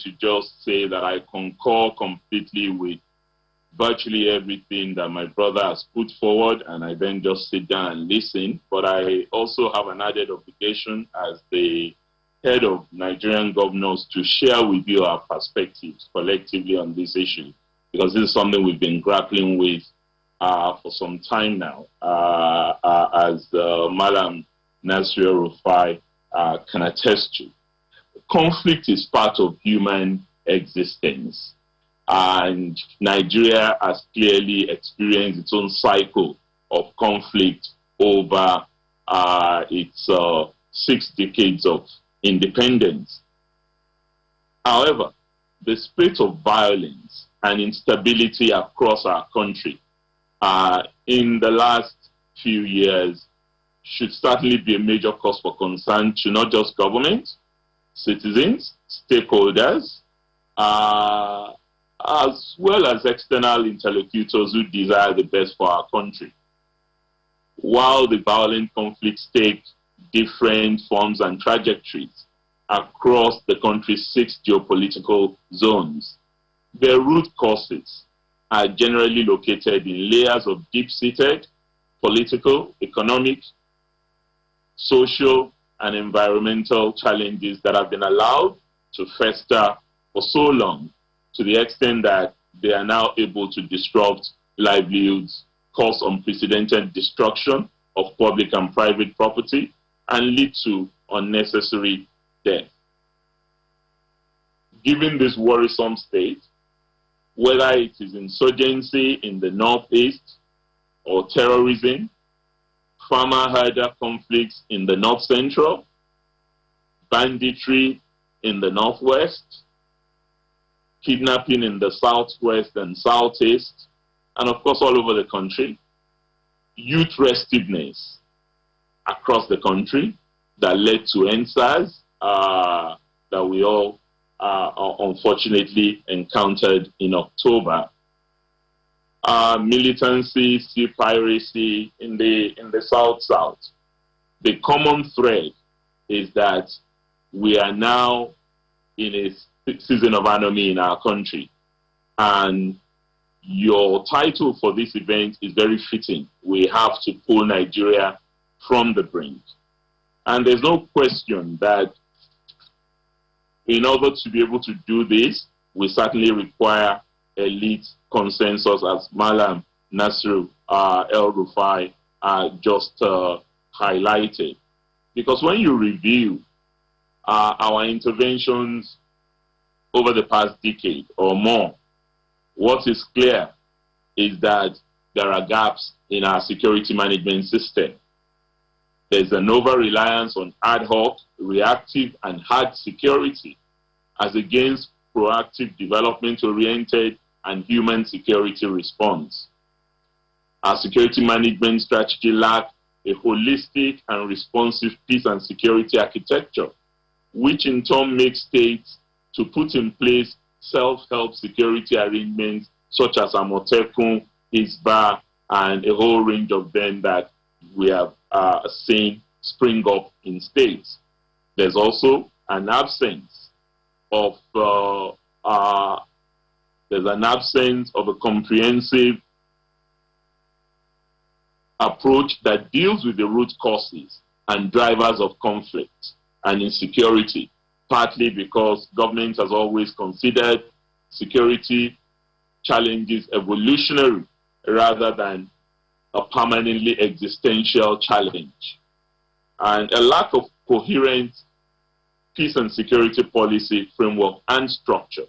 to just say that I concur completely with virtually everything that my brother has put forward, and I then just sit down and listen. But I also have an added obligation as the head of Nigerian governors to share with you our perspectives collectively on this issue, because this is something we've been grappling with for some time now, as Malam Nasir Rufai can attest to. Conflict is part of human existence, and Nigeria has clearly experienced its own cycle of conflict over its 6 decades of independence. However, the spate of violence and instability across our country in the last few years should certainly be a major cause for concern to not just government, citizens, stakeholders, as well as external interlocutors who desire the best for our country. While the violent conflicts take different forms and trajectories across the country's 6 geopolitical zones, their root causes are generally located in layers of deep-seated political, economic, social, and environmental challenges that have been allowed to fester for so long, to the extent that they are now able to disrupt livelihoods, cause unprecedented destruction of public and private property, and lead to unnecessary death. Given this worrisome state, whether it is insurgency in the northeast or terrorism, farmer-herder conflicts in the north central, banditry in the northwest, kidnapping in the southwest and southeast, and of course all over the country, youth restiveness across the country that led to NSAS that we all unfortunately encountered in October. Militancy, sea piracy in the South-South. The common thread is that we are now in a season of anomie in our country. And your title for this event is very fitting. We have to pull Nigeria from the brink. And there's no question that in order to be able to do this, we certainly require elite consensus, as Malam Nasir El-Rufai just highlighted. Because when you review our interventions over the past decade or more, what is clear is that there are gaps in our security management system. There's an over-reliance on ad hoc, reactive, and hard security as against proactive, development-oriented, and human security response. Our security management strategy lacks a holistic and responsive peace and security architecture, which in turn makes states to put in place self-help security arrangements such as Amotekun, Hisba, and a whole range of them that we have seen spring up in states. There's also an absence of a comprehensive approach that deals with the root causes and drivers of conflict and insecurity, partly because government has always considered security challenges evolutionary rather than a permanently existential challenge. And a lack of coherent peace and security policy framework and structure,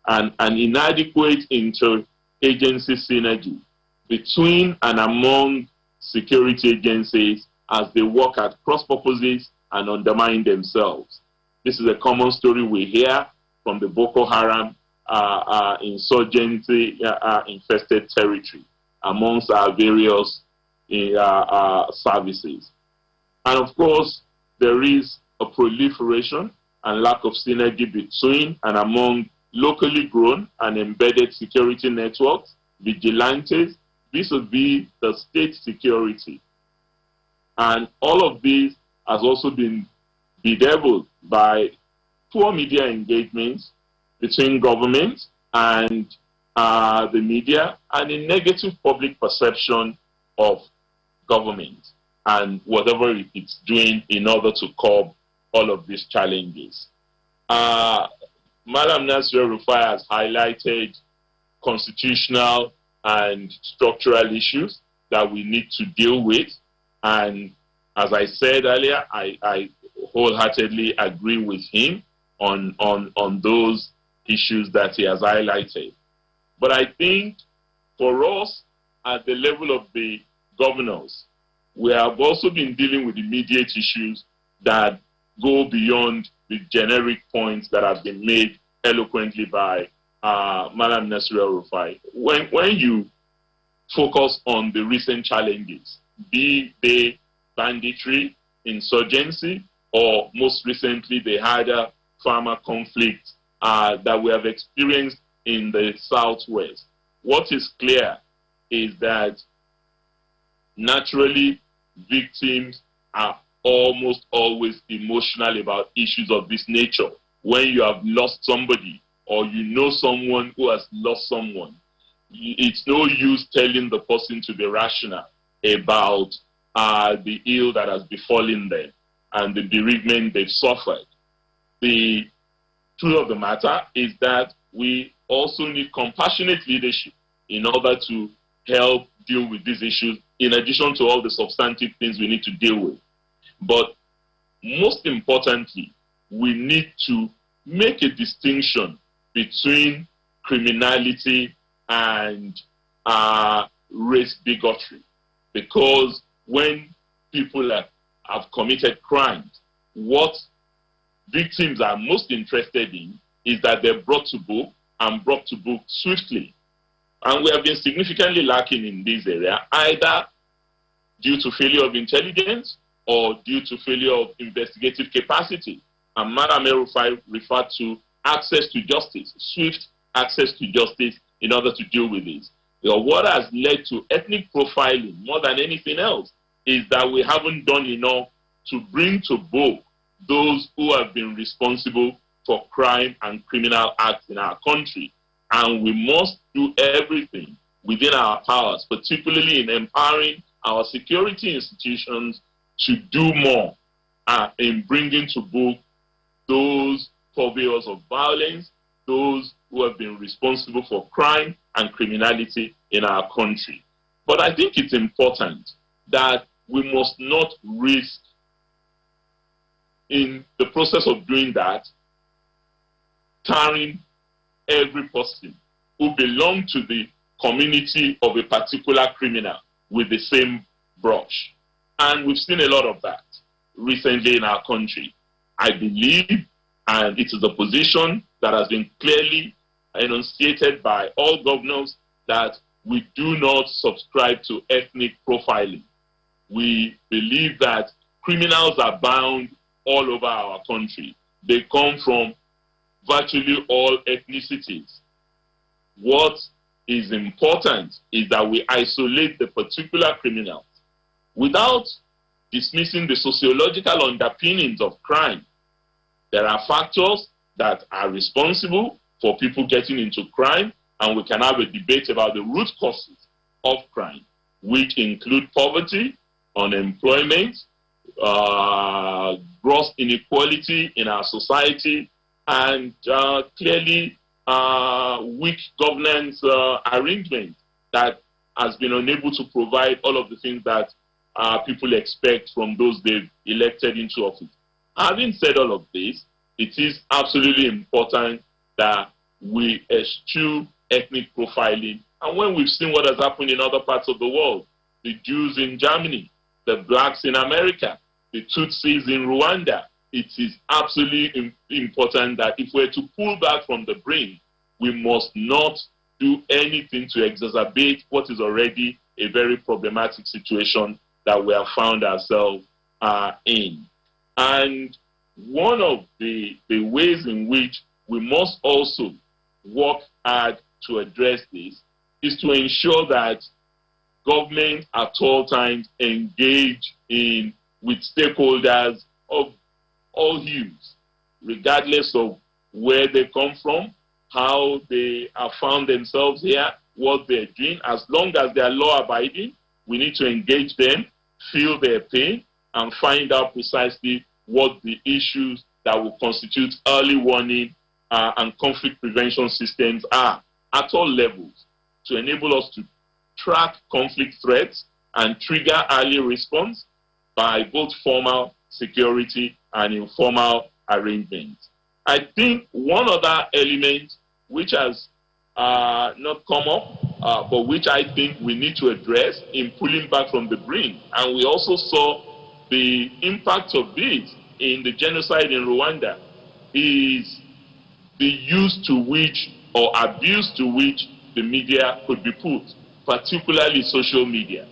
and an inadequate inter-agency synergy between and among security agencies as they work at cross purposes and undermine themselves. This is a common story we hear from the Boko Haram insurgency infested territory amongst our various services. And of course, there is a proliferation and lack of synergy between and among locally grown and embedded security networks, vigilantes, vis-a-vis the state security. And all of this has also been bedeviled by poor media engagements, between government and the media, and a negative public perception of government and whatever it's doing in order to curb all of these challenges. Madam Nasir Rufai has highlighted constitutional and structural issues that we need to deal with, and as I said earlier, I wholeheartedly agree with him on those issues that he has highlighted. But I think for us, at the level of the governors, we have also been dealing with immediate issues that go beyond the generic points that have been made eloquently by Madam Nasir Rufai. When you focus on the recent challenges, be they banditry, insurgency, or most recently the harder farmer conflict that we have experienced in the Southwest, what is clear is that naturally victims are almost always emotional about issues of this nature. When you have lost somebody or you know someone who has lost someone, it's no use telling the person to be rational about the ill that has befallen them and the bereavement they've suffered. The truth of the matter is that we also need compassionate leadership in order to help deal with these issues, in addition to all the substantive things we need to deal with. But most importantly, we need to make a distinction between criminality and race bigotry. Because when people have committed crimes, what victims are most interested in is that they're brought to book and brought to book swiftly. And we have been significantly lacking in this area, either due to failure of intelligence or due to failure of investigative capacity. And Madam Rufai referred to access to justice, swift access to justice in order to deal with this. What has led to ethnic profiling more than anything else is that we haven't done enough to bring to book those who have been responsible for crime and criminal acts in our country. And we must do everything within our powers, particularly in empowering our security institutions to do more in bringing to book those purveyors of violence, those who have been responsible for crime and criminality in our country. But I think it's important that we must not risk, in the process of doing that, tarring every person who belongs to the community of a particular criminal with the same brush. And we've seen a lot of that recently in our country. I believe, and it is a position that has been clearly enunciated by all governors, that we do not subscribe to ethnic profiling. We believe that criminals are bound all over our country. They come from virtually all ethnicities. What is important is that we isolate the particular criminals without dismissing the sociological underpinnings of crime. There are factors that are responsible for people getting into crime, and we can have a debate about the root causes of crime, which include poverty, unemployment, gross inequality in our society, and clearly weak governance arrangement that has been unable to provide all of the things that people expect from those they've elected into office. Having said all of this, it is absolutely important that we eschew ethnic profiling. And when we've seen what has happened in other parts of the world, the Jews in Germany, the blacks in America, the Tutsis in Rwanda, it is absolutely important that if we're to pull back from the brink, we must not do anything to exacerbate what is already a very problematic situation that we have found ourselves in. And one of the ways in which we must also work hard to address this is to ensure that government at all times engage with stakeholders of all hues, regardless of where they come from, how they have found themselves here, what they're doing. As long as they are law-abiding, we need to engage them, feel their pain, and find out precisely what the issues that will constitute early warning and conflict prevention systems are at all levels to enable us to track conflict threats and trigger early response by both formal security and informal arrangements. I think one other element which has not come up, but which I think we need to address in pulling back from the brink, and we also saw the impact of this in the genocide in Rwanda, is the use to which or abuse to which the media could be put, particularly social media.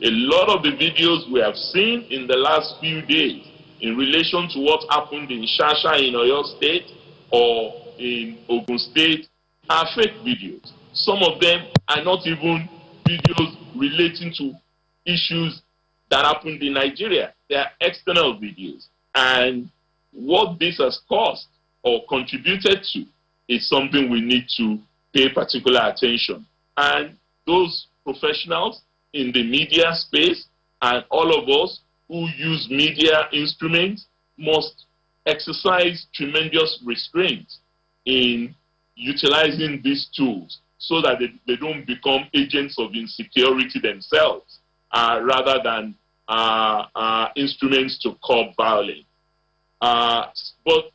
A lot of the videos we have seen in the last few days in relation to what happened in Shasha in Oyo State or in Ogun State are fake videos. Some of them are not even videos relating to issues that happened in Nigeria. They are external videos. And what this has caused or contributed to is something we need to pay particular attention. And those professionals in the media space and all of us who use media instruments must exercise tremendous restraint in utilizing these tools so that they don't become agents of insecurity themselves, rather than instruments to curb violence. But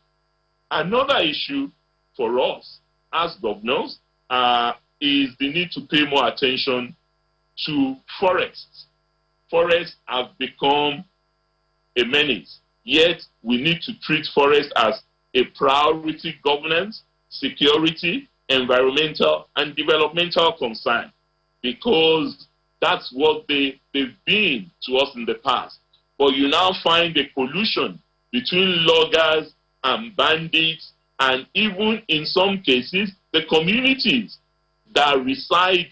another issue for us as governors is the need to pay more attention to forests. Forests have become a menace, yet we need to treat forests as a priority governance, security, environmental, and developmental concern, because that's what they've been to us in the past. But you now find a collusion between loggers and bandits, and even in some cases, the communities that reside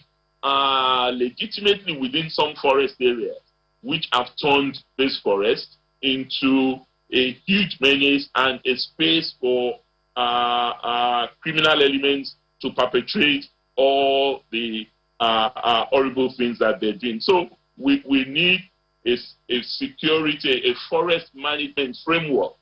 legitimately within some forest areas, which have turned this forest into a huge menace and a space for criminal elements to perpetrate all the horrible things that they're doing. So we need a security, a forest management framework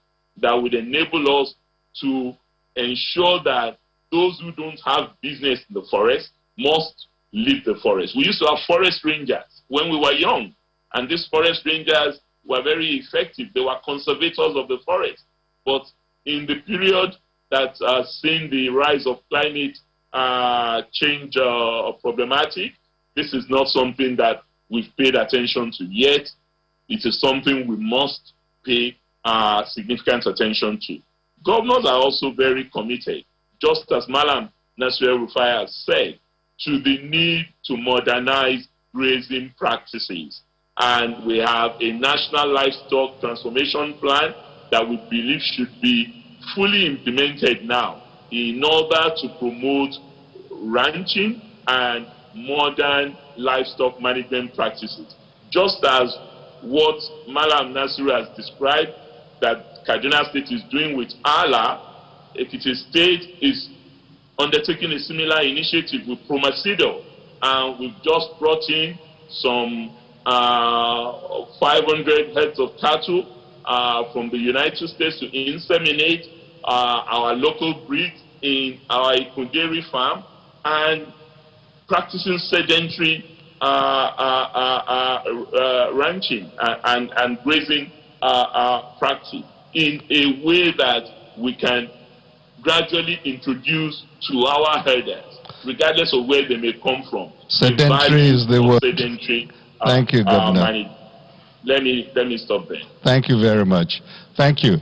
that would enable us to ensure that those who don't have business in the forest must leave the forest. We used to have forest rangers when we were young, and these forest rangers were very effective. They were conservators of the forest. But in the period that has seen the rise of climate change problematic, this is not something that we've paid attention to yet. It is something we must pay significant attention to. Governors are also very committed, just as Malam Nasir Rufai has said, to the need to modernize grazing practices. And we have a national livestock transformation plan that we believe should be fully implemented now in order to promote ranching and modern livestock management practices. Just as what Malam Nasir has described that Kaduna State is doing with ALA, Ekiti State is undertaking a similar initiative with Promacedo, and we've just brought in some 500 heads of cattle from the United States to inseminate our local breeds in our Ikunderi farm, and practicing sedentary ranching and grazing practice in a way that we can gradually introduce to our herders, regardless of where they may come from. Sedentary is the word. Sedentary. Thank you, Governor. Let me stop there. Thank you very much. Thank you.